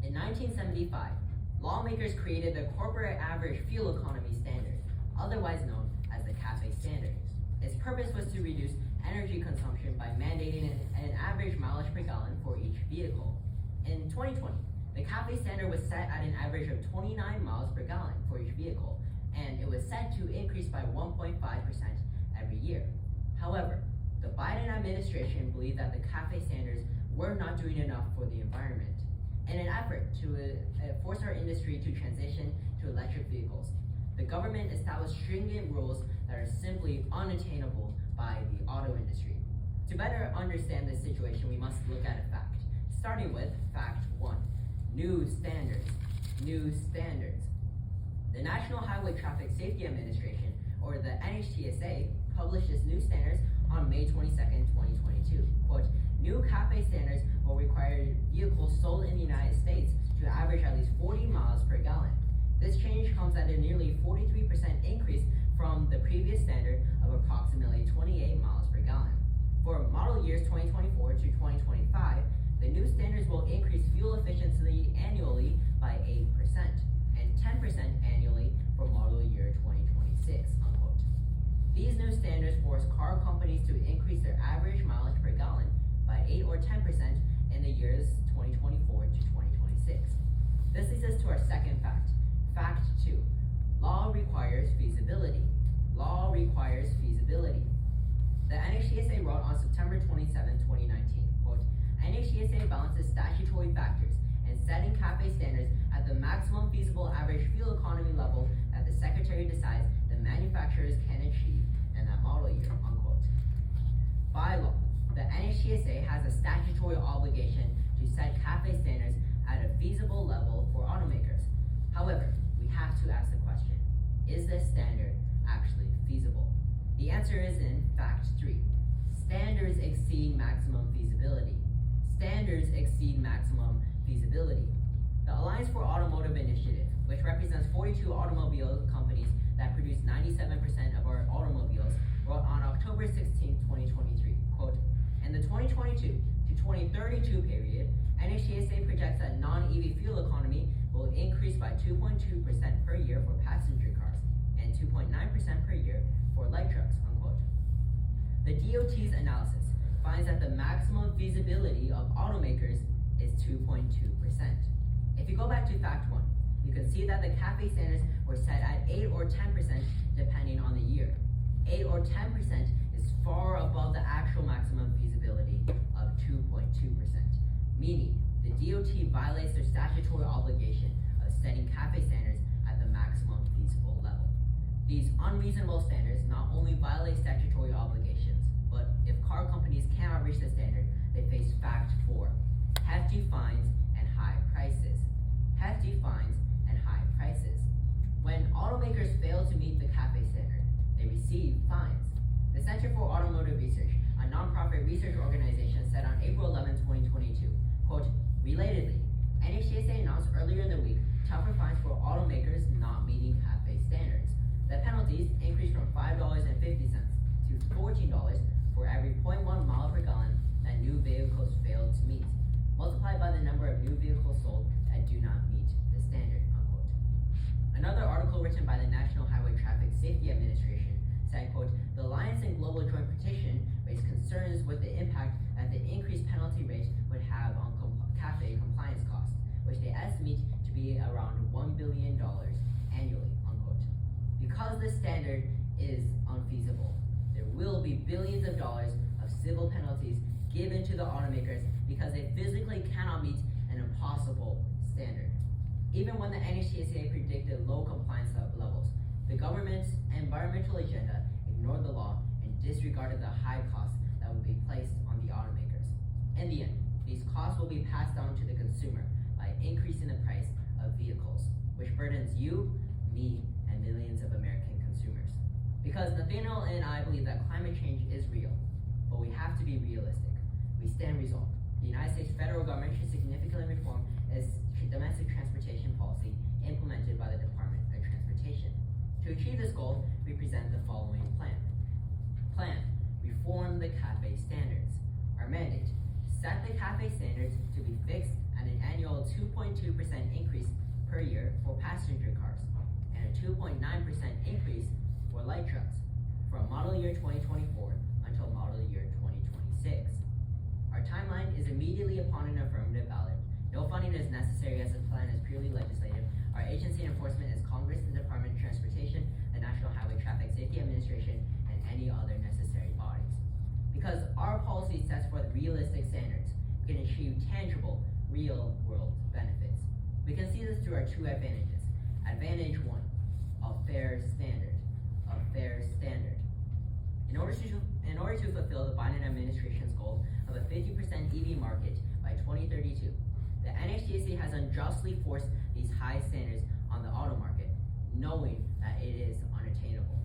In 1975, lawmakers created the Corporate Average Fuel Economy Standard, otherwise known as the CAFE standard. Its purpose was to reduce energy consumption by mandating an average mileage per gallon for each vehicle. In 2020, the CAFE standard was set at an average of 29 miles per gallon for each vehicle, and it was set to increase by 1.5% every year. However, the Biden administration believed that the CAFE standards were not doing enough for the environment. In an effort to force our industry to transition to electric vehicles, the government established stringent rules that are simply unattainable by the auto industry. To better understand this situation, we must look at a fact, starting with fact 1, new standards. New standards. The National Highway Traffic Safety Administration, or the NHTSA, published its new standards on May 22nd, 2022. Quote, new CAFE standards will require vehicles sold in the United States to average at least 40 miles per gallon. This change comes at a nearly 43% increase from the previous standard of approximately 28 miles per gallon. For model years 2024 to 2025, the new standards will increase fuel efficiency annually by 8% and 10% annually for model year 2026, unquote. These new standards force car companies to increase their average mileage per gallon by 8 or 10% in the years 2024 to 2026. This leads us to our second fact. Fact 2, law requires feasibility. Law requires feasibility. The NHTSA wrote on September 27, 2019, quote, NHTSA balances statutory factors and setting CAFE standards at the maximum feasible average fuel economy level that the Secretary decides the manufacturers can achieve in that model year, unquote. By law, the NHTSA has a statutory obligation to set CAFE standards at a feasible level for automakers. However, we have to ask the question, is this standard actually feasible? The answer is in fact 3. Standards exceed maximum feasibility. Standards exceed maximum feasibility. The Alliance for Automotive Initiative, which represents 42 automobile companies that produce 97% of our automobiles, wrote on October 16, 2023, quote, in the 2022 to 2032 period, NHTSA projects that non-EV fuel economy will increase by 2.2% per year for passenger cars and 2.9% per year for light trucks, unquote. The DOT's analysis finds that the maximum feasibility of automakers is 2.2%. If you go back to fact 1, you can see that the CAFE standards were set at 8 or 10% depending on the year. 8 or 10% is far above the actual maximum feasibility of 2.2%, meaning the DOT violates their statutory obligation of setting CAFE standards at the maximum feasible level. These unreasonable standards not only violate statutory obligations, but if car companies cannot reach the standard, they face fact 4, hefty fines and high prices. Hefty fines and high prices. When automakers fail to meet the CAFE standard, they receive fines. The Center for Automotive Research, a nonprofit research organization, said on April 11, 2022, quote, relatedly, NHTSA announced earlier in the week tougher fines for automakers not meeting CAFE standards. The penalties increased from $5.50 to $14 for every 0.1 mile per gallon that new vehicles failed to meet, multiplied by the number of new vehicles sold that do not meet the standard, unquote. Another article written by the National Highway Traffic Safety Administration said, quote, the Alliance and Global Joint Petition raised concerns with the impact that the increased penalty rate would have on CAFE compliance costs, which they estimate to be around $1 billion annually, unquote. Because the standard is unfeasible, there will be billions of dollars of civil penalties given to the automakers because they physically cannot meet an impossible standard. Even when the NHTSA predicted low compliance levels, the government's environmental agenda ignored the law and disregarded the high costs that would be placed on the automakers. In the end, these costs will be passed on to the consumer by increasing the price of vehicles, which burdens you, me, and millions of American consumers. Because Nathaniel and I believe that climate change is real, but we have to be realistic. We stand resolved. The United States federal government should significantly reform its domestic transportation policy implemented by the Department of Transportation. To achieve this goal, we present the following plan. Plan, reform the CAFE standards. Our mandate, set the CAFE standards to be fixed at an annual 2.2% increase per year for passenger cars and a 2.9% increase for light trucks from model year 2024 until model year 2026. Our timeline is immediately upon an affirmative ballot. No funding is necessary as the plan is purely legislative. Our agency enforcement is Congress, the Department of Transportation, the National Highway Traffic Safety Administration, and any other necessary bodies. Because our policy sets forth realistic standards, we can achieve tangible, real-world benefits. We can see this through our two advantages. Advantage 1, a fair standard. A fair standard. In order to fulfill the Biden administration's goal of a 50% EV market by 2032, the NHTSA has unjustly forced these high standards on the auto market, knowing that it is unattainable.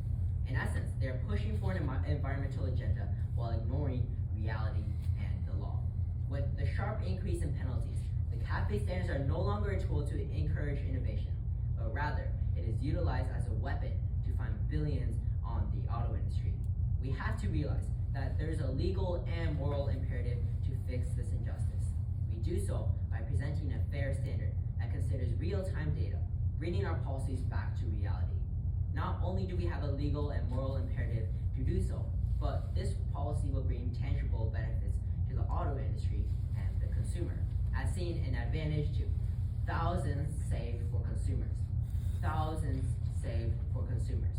In essence, they are pushing for an environmental agenda while ignoring reality and the law. With the sharp increase in penalties, the CAFE standards are no longer a tool to encourage innovation, but rather it is utilized as a weapon to find billions on the auto industry. We have to realize that there is a legal and moral imperative to fix this injustice. We do so by presenting a fair standard that considers real-time data, bringing our policies back to reality. Not only do we have a legal and moral imperative to do so, but this policy will bring tangible benefits to the auto industry and the consumer, as seen in Advantage 2. Thousands saved for consumers. Thousands saved for consumers.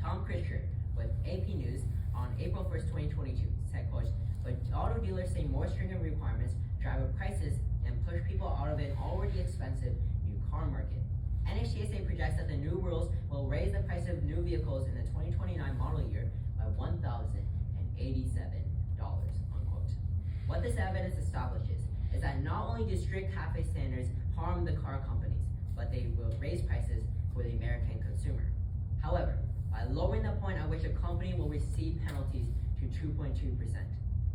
Tom Christian with AP News on April 1st, 2022 said, quote, "But auto dealers say more stringent requirements drive up prices and push people out of an already expensive new car market. NHTSA projects that the new rules will raise the price of new vehicles in the 2029 model year by $1,087, unquote. What this evidence establishes is that not only do strict CAFE standards harm the car companies, but they will raise prices for the American consumer. However, by lowering the point at which a company will receive penalties to 2.2%,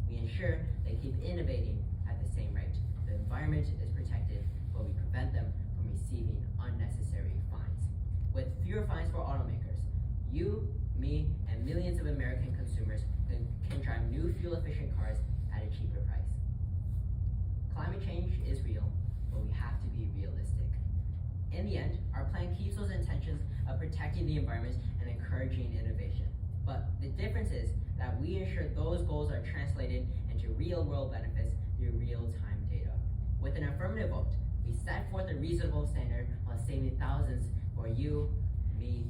we ensure they keep innovating at the same rate. The environment is protected, but we prevent them from receiving unnecessary fines. With fewer fines for automakers, you, me, and millions of American consumers can drive new fuel-efficient cars at a cheaper price. Climate change is real, but we have to be realistic. In the end, our plan keeps those intentions of protecting the environment and encouraging innovation. But the difference is that we ensure those goals are translated into real-world benefits through real-time data. With an affirmative vote, we set forth a reasonable standard while saving thousands for you, me,